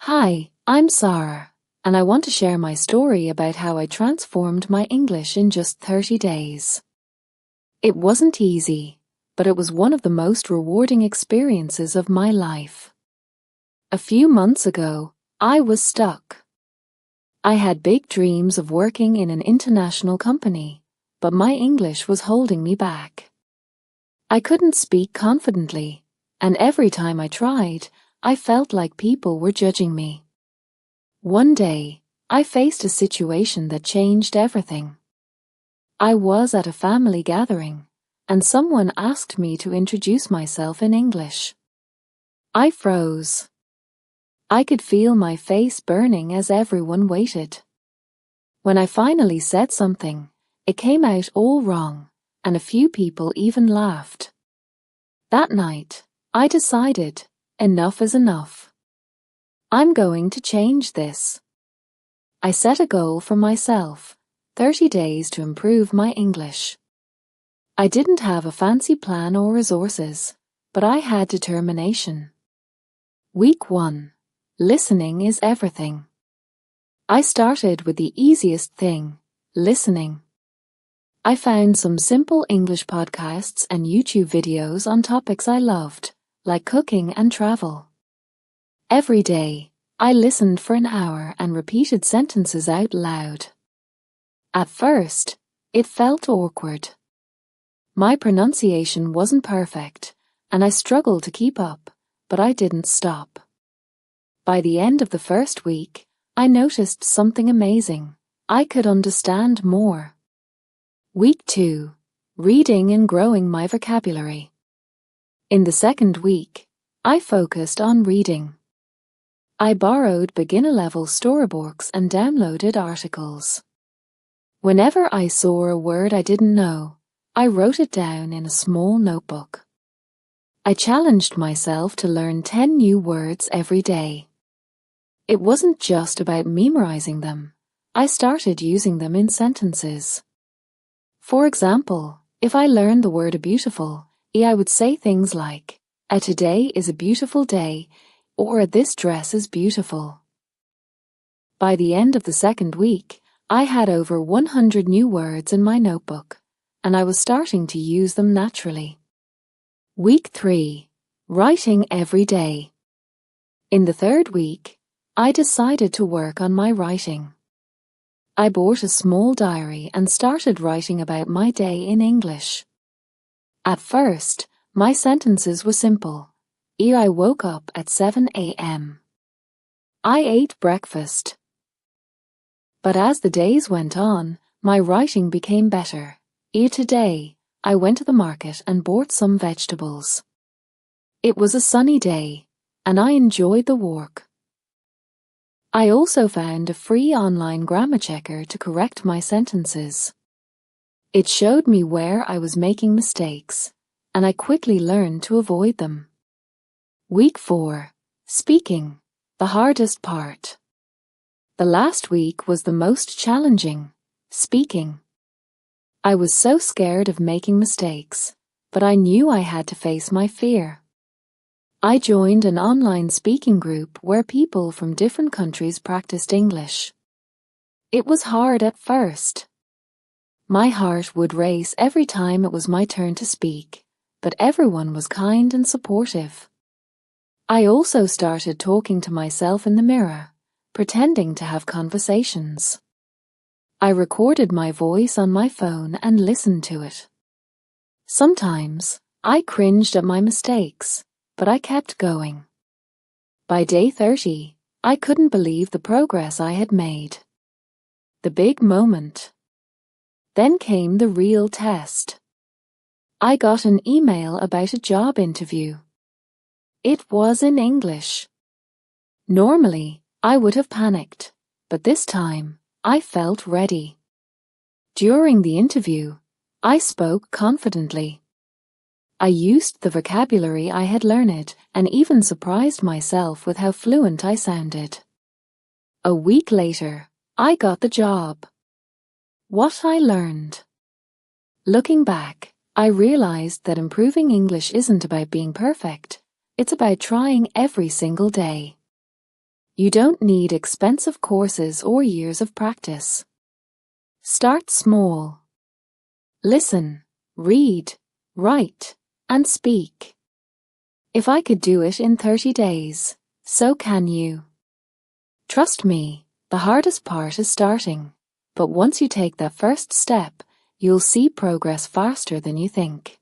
Hi, I'm Sarah, and I want to share my story about how I transformed my English in just 30 days. It wasn't easy, but it was one of the most rewarding experiences of my life. A few months ago, I was stuck. I had big dreams of working in an international company, but my English was holding me back. I couldn't speak confidently, and every time I tried, I felt like people were judging me. One day, I faced a situation that changed everything. I was at a family gathering, and someone asked me to introduce myself in English. I froze. I could feel my face burning as everyone waited. When I finally said something, it came out all wrong, and a few people even laughed. That night, I decided, enough is enough. I'm going to change this. I set a goal for myself, 30 days to improve my English. I didn't have a fancy plan or resources, but I had determination. Week 1. Listening is everything. I started with the easiest thing, listening. I found some simple English podcasts and YouTube videos on topics I loved, like cooking and travel. Every day, I listened for an hour and repeated sentences out loud. At first, it felt awkward. My pronunciation wasn't perfect, and I struggled to keep up, but I didn't stop. By the end of the first week, I noticed something amazing. I could understand more. Week 2. Reading and growing my vocabulary. In the second week, I focused on reading. I borrowed beginner-level storybooks and downloaded articles. Whenever I saw a word I didn't know, I wrote it down in a small notebook. I challenged myself to learn 10 new words every day. It wasn't just about memorizing them. I started using them in sentences. For example, if I learned the word beautiful, I would say things like, today is a beautiful day, or this dress is beautiful. By the end of the second week, I had over 100 new words in my notebook, and I was starting to use them naturally. Week 3. Writing every day. In the third week, I decided to work on my writing. I bought a small diary and started writing about my day in English. At first, my sentences were simple. I woke up at 7 a.m. I ate breakfast. But as the days went on, my writing became better. Today, I went to the market and bought some vegetables. It was a sunny day, and I enjoyed the walk. I also found a free online grammar checker to correct my sentences. It showed me where I was making mistakes, and I quickly learned to avoid them. Week 4. Speaking, the hardest part. The last week was the most challenging, speaking. I was so scared of making mistakes, but I knew I had to face my fear. I joined an online speaking group where people from different countries practiced English. It was hard at first. My heart would race every time it was my turn to speak, but everyone was kind and supportive. I also started talking to myself in the mirror, pretending to have conversations. I recorded my voice on my phone and listened to it. Sometimes, I cringed at my mistakes, but I kept going. By day 30, I couldn't believe the progress I had made. The big moment. Then came the real test. I got an email about a job interview. It was in English. Normally, I would have panicked, but this time, I felt ready. During the interview, I spoke confidently. I used the vocabulary I had learned and even surprised myself with how fluent I sounded. A week later, I got the job. What I learned. Looking back, I realized that improving English isn't about being perfect. It's about trying every single day. You don't need expensive courses or years of practice. Start small. Listen, read, write, and speak. If I could do it in 30 days, so can you. Trust me, the hardest part is starting, but once you take that first step, you'll see progress faster than you think.